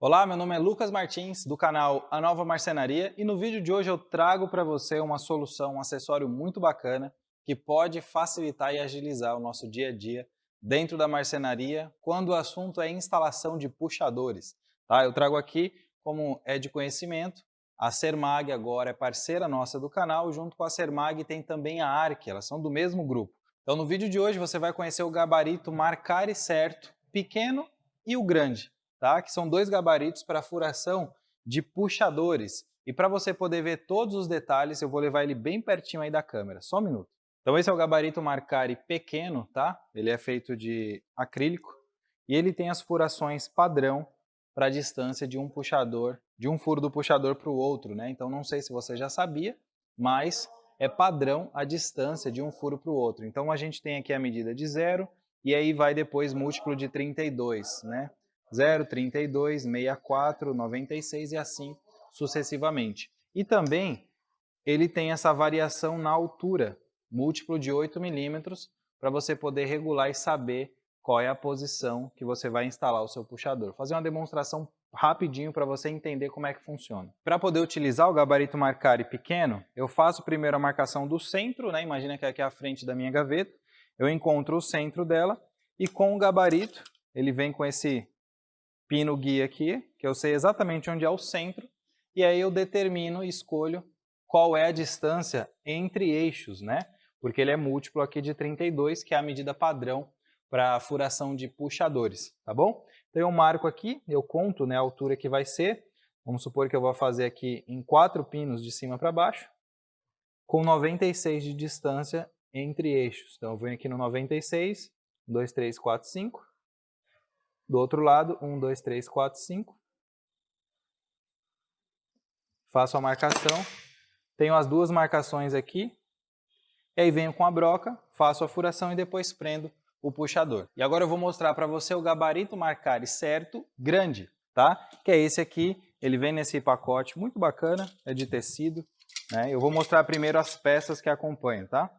Olá, meu nome é Lucas Martins, do canal A Nova Marcenaria, e no vídeo de hoje eu trago para você uma solução, um acessório muito bacana que pode facilitar e agilizar o nosso dia a dia dentro da marcenaria quando o assunto é instalação de puxadores. Tá? Eu trago aqui, como é de conhecimento, a Sermag agora é parceira nossa do canal, junto com a Sermag tem também a Arc, elas são do mesmo grupo. Então no vídeo de hoje você vai conhecer o gabarito Marcari certo, pequeno e o grande. Tá? Que são dois gabaritos para furação de puxadores. E para você poder ver todos os detalhes, eu vou levar ele bem pertinho aí da câmera, só um minuto. Então esse é o gabarito Marcari pequeno, tá? Ele é feito de acrílico e ele tem as furações padrão para a distância de um puxador, de um furo do puxador para o outro, né? Então não sei se você já sabia, mas é padrão a distância de um furo para o outro. Então a gente tem aqui a medida de 0 e aí vai depois múltiplo de 32, né? 0, 32, 64, 96 e assim sucessivamente. E também ele tem essa variação na altura, múltiplo de 8 milímetros, para você poder regular e saber qual é a posição que você vai instalar o seu puxador. Vou fazer uma demonstração rapidinho para você entender como é que funciona. Para poder utilizar o gabarito Marcari pequeno, eu faço primeiro a marcação do centro, né? Imagina que aqui é a frente da minha gaveta, eu encontro o centro dela e com o gabarito, ele vem com esse pino guia aqui, que eu sei exatamente onde é o centro, e aí eu determino e escolho qual é a distância entre eixos, né? Porque ele é múltiplo aqui de 32, que é a medida padrão para furação de puxadores, tá bom? Então eu marco aqui, eu conto, né, a altura que vai ser, vamos supor que eu vou fazer aqui em 4 pinos de cima para baixo, com 96 de distância entre eixos. Então eu venho aqui no 96, 1, 2, 3, 4, 5, do outro lado, 1, 2, 3, 4, 5. Faço a marcação. Tenho as duas marcações aqui. E aí venho com a broca, faço a furação e depois prendo o puxador. E agora eu vou mostrar para você o gabarito Marcari certo grande, tá? Que é esse aqui. Ele vem nesse pacote muito bacana, é de tecido, né? Eu vou mostrar primeiro as peças que acompanham, tá?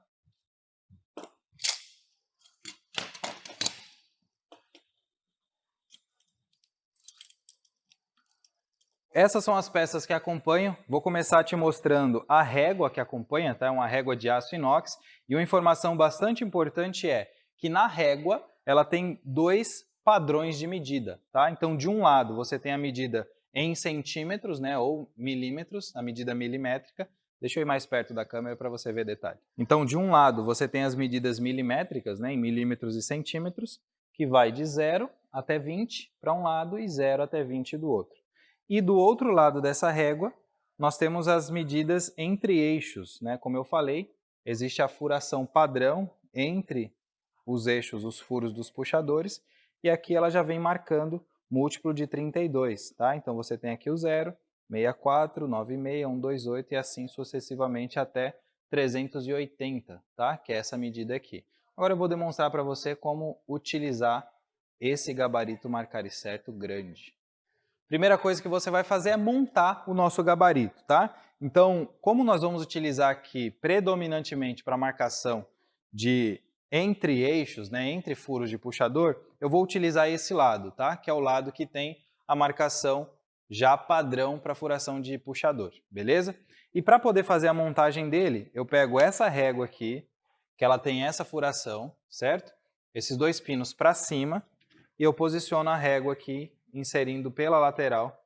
Essas são as peças que acompanham. Vou começar te mostrando a régua que acompanha, tá? É uma régua de aço inox. E uma informação bastante importante é que na régua ela tem dois padrões de medida, tá? Então, de um lado, você tem a medida em centímetros, né, ou milímetros, a medida milimétrica. Deixa eu ir mais perto da câmera para você ver detalhe. Então, de um lado, você tem as medidas milimétricas, né, em milímetros e centímetros, que vai de 0 até 20 para um lado e 0 até 20 do outro. E do outro lado dessa régua, nós temos as medidas entre eixos, né? Como eu falei, existe a furação padrão entre os eixos, os furos dos puxadores, e aqui ela já vem marcando múltiplo de 32, tá? Então você tem aqui o 0, 64, 96, 128 e assim sucessivamente até 380, tá? Que é essa medida aqui. Agora eu vou demonstrar para você como utilizar esse gabarito Marcari certo grande. Primeira coisa que você vai fazer é montar o nosso gabarito, tá? Então, como nós vamos utilizar aqui predominantemente para marcação de entre eixos, né, entre furos de puxador, eu vou utilizar esse lado, tá? Que é o lado que tem a marcação já padrão para furação de puxador, beleza? E para poder fazer a montagem dele, eu pego essa régua aqui, que ela tem essa furação, certo? Esses dois pinos para cima, e eu posiciono a régua aqui inserindo pela lateral.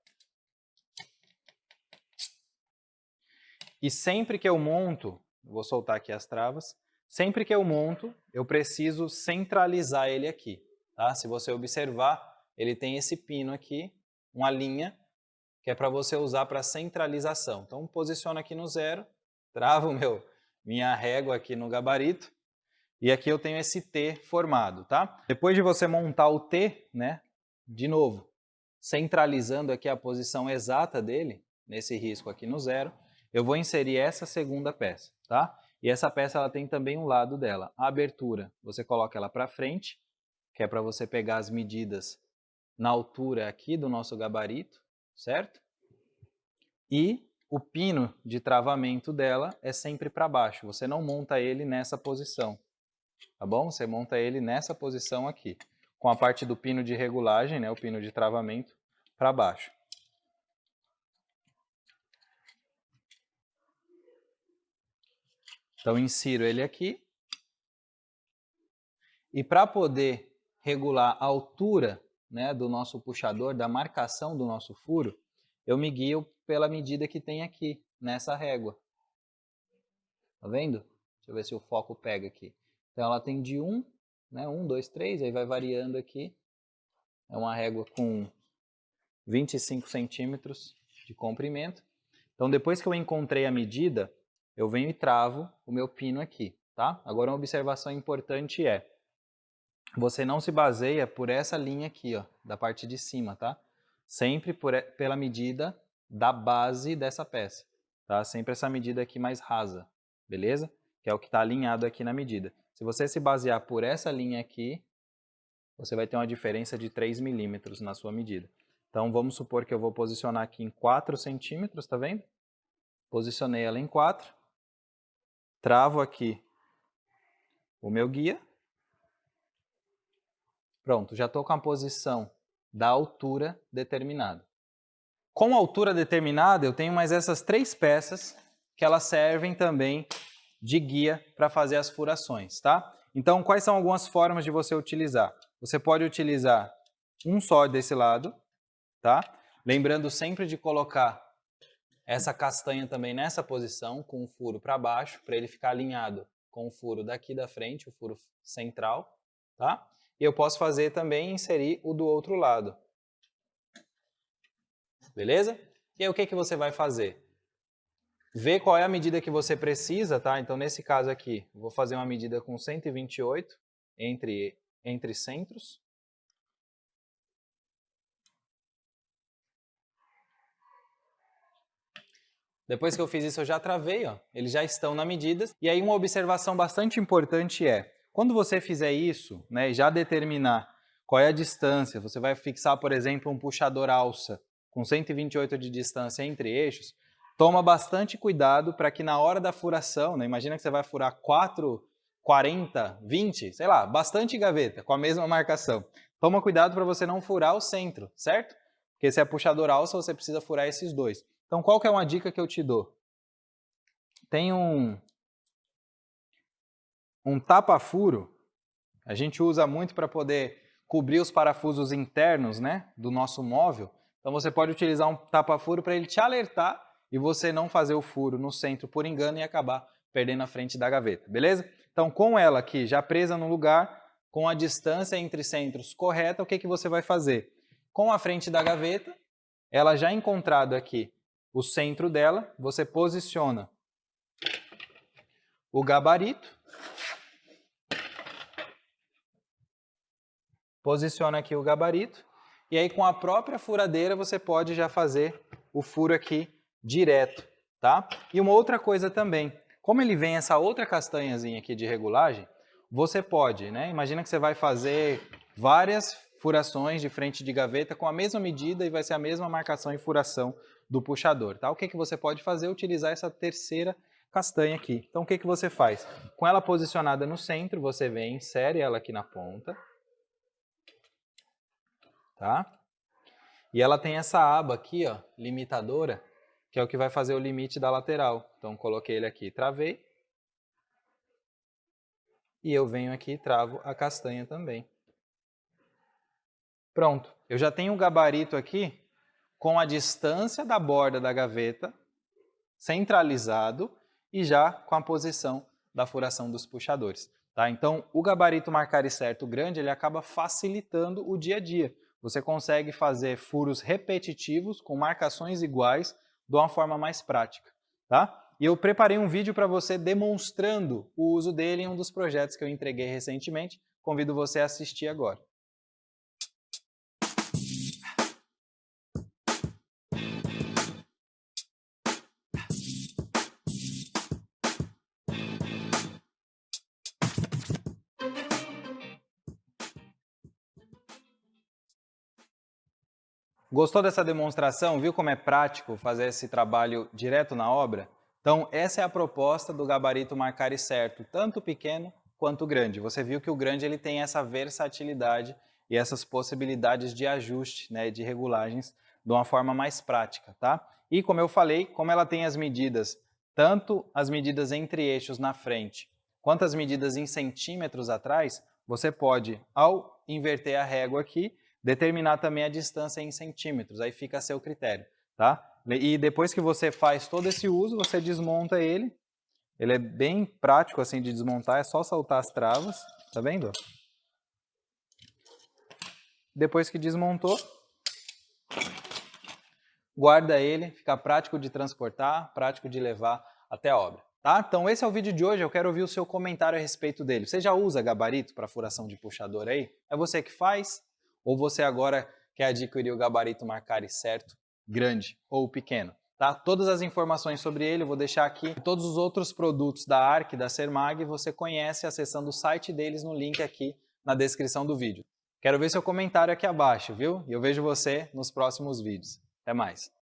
E sempre que eu monto, vou soltar aqui as travas, sempre que eu monto, eu preciso centralizar ele aqui. Tá? Se você observar, ele tem esse pino aqui, uma linha, que é para você usar para centralização. Então, posiciono aqui no 0, travo minha régua aqui no gabarito, e aqui eu tenho esse T formado. Tá? Depois de você montar o T, né, de novo, centralizando aqui a posição exata dele, nesse risco aqui no 0, eu vou inserir essa segunda peça, tá? E essa peça ela tem também um lado dela. A abertura, você coloca ela para frente, que é para você pegar as medidas na altura aqui do nosso gabarito, certo? E o pino de travamento dela é sempre para baixo, você não monta ele nessa posição, tá bom? Você monta ele nessa posição aqui, com a parte do pino de regulagem, né, o pino de travamento, para baixo. Então, insiro ele aqui. E para poder regular a altura, né, do nosso puxador, da marcação do nosso furo, eu me guio pela medida que tem aqui, nessa régua. Tá vendo? Deixa eu ver se o foco pega aqui. Então, ela tem de 1, né, 1, 2, 3, aí vai variando aqui. É uma régua com 25 centímetros de comprimento. Então, depois que eu encontrei a medida, eu venho e travo o meu pino aqui, tá? Agora, uma observação importante é, você não se baseia por essa linha aqui, ó, da parte de cima, tá? Sempre pela medida da base dessa peça, tá? Sempre essa medida aqui mais rasa, beleza? Que é o que está alinhado aqui na medida. Se você se basear por essa linha aqui, você vai ter uma diferença de 3 milímetros na sua medida. Então, vamos supor que eu vou posicionar aqui em 4 centímetros, tá vendo? Posicionei ela em 4. Travo aqui o meu guia. Pronto, já estou com a posição da altura determinada. Com a altura determinada, eu tenho mais essas 3 peças que elas servem também de guia para fazer as furações, tá? Então, quais são algumas formas de você utilizar? Você pode utilizar um só desse lado, tá? Lembrando sempre de colocar essa castanha também nessa posição, com o furo para baixo, para ele ficar alinhado com o furo daqui da frente, o furo central, tá? E eu posso fazer também, inserir o do outro lado. Beleza? E aí o que você vai fazer? Ver qual é a medida que você precisa, tá? Então, nesse caso aqui, eu vou fazer uma medida com 128 entre centros. Depois que eu fiz isso, eu já travei, ó. Eles já estão na medida. E aí uma observação bastante importante é, quando você fizer isso, né, e já determinar qual é a distância, você vai fixar, por exemplo, um puxador alça com 128 de distância entre eixos, toma bastante cuidado para que na hora da furação, né, imagina que você vai furar 4, 40, 20, sei lá, bastante gaveta com a mesma marcação. Toma cuidado para você não furar o centro, certo? Porque se é puxador alça, você precisa furar esses dois. Então, qual que é uma dica que eu te dou? Tem um tapa-furo, a gente usa muito para poder cobrir os parafusos internos, né, do nosso móvel. Então, você pode utilizar um tapa-furo para ele te alertar e você não fazer o furo no centro por engano e acabar perdendo a frente da gaveta, beleza? Então, com ela aqui já presa no lugar, com a distância entre centros correta, o que você vai fazer? Com a frente da gaveta, ela já encontrado aqui o centro dela, você posiciona o gabarito, posiciona aqui o gabarito, e aí com a própria furadeira você pode já fazer o furo aqui direto, tá? E uma outra coisa também, como ele vem essa outra castanhazinha aqui de regulagem, você pode, né? Imagina que você vai fazer várias furações de frente de gaveta com a mesma medida e vai ser a mesma marcação e furação do puxador, tá? O que você pode fazer? Utilizar essa terceira castanha aqui. Então, o que você faz? Com ela posicionada no centro, você vem, insere ela aqui na ponta, tá? E ela tem essa aba aqui, ó, limitadora, que é o que vai fazer o limite da lateral. Então, coloquei ele aqui, travei. E eu venho aqui e travo a castanha também. Pronto, eu já tenho o gabarito aqui com a distância da borda da gaveta, centralizado e já com a posição da furação dos puxadores. Tá? Então, o gabarito marcar certo grande, ele acaba facilitando o dia a dia. Você consegue fazer furos repetitivos com marcações iguais de uma forma mais prática. Tá? E eu preparei um vídeo para você demonstrando o uso dele em um dos projetos que eu entreguei recentemente. Convido você a assistir agora. Gostou dessa demonstração? Viu como é prático fazer esse trabalho direto na obra? Então, essa é a proposta do gabarito marcar certo, tanto pequeno quanto grande. Você viu que o grande ele tem essa versatilidade e essas possibilidades de ajuste, né, de regulagens de uma forma mais prática, tá? E como eu falei, como ela tem as medidas, tanto as medidas entre eixos na frente, quanto as medidas em centímetros atrás, você pode, ao inverter a régua aqui, determinar também a distância em centímetros, aí fica a seu critério, tá? E depois que você faz todo esse uso, você desmonta ele. Ele é bem prático assim de desmontar, é só soltar as travas, tá vendo? Depois que desmontou, guarda ele, fica prático de transportar, prático de levar até a obra. Tá? Então esse é o vídeo de hoje, eu quero ouvir o seu comentário a respeito dele. Você já usa gabarito para furação de puxador aí? É você que faz? Ou você agora quer adquirir o gabarito Marcari certo, grande ou pequeno? Tá? Todas as informações sobre ele eu vou deixar aqui. Todos os outros produtos da ARC, da Sermag, você conhece acessando o site deles no link aqui na descrição do vídeo. Quero ver seu comentário aqui abaixo, viu? E eu vejo você nos próximos vídeos. Até mais!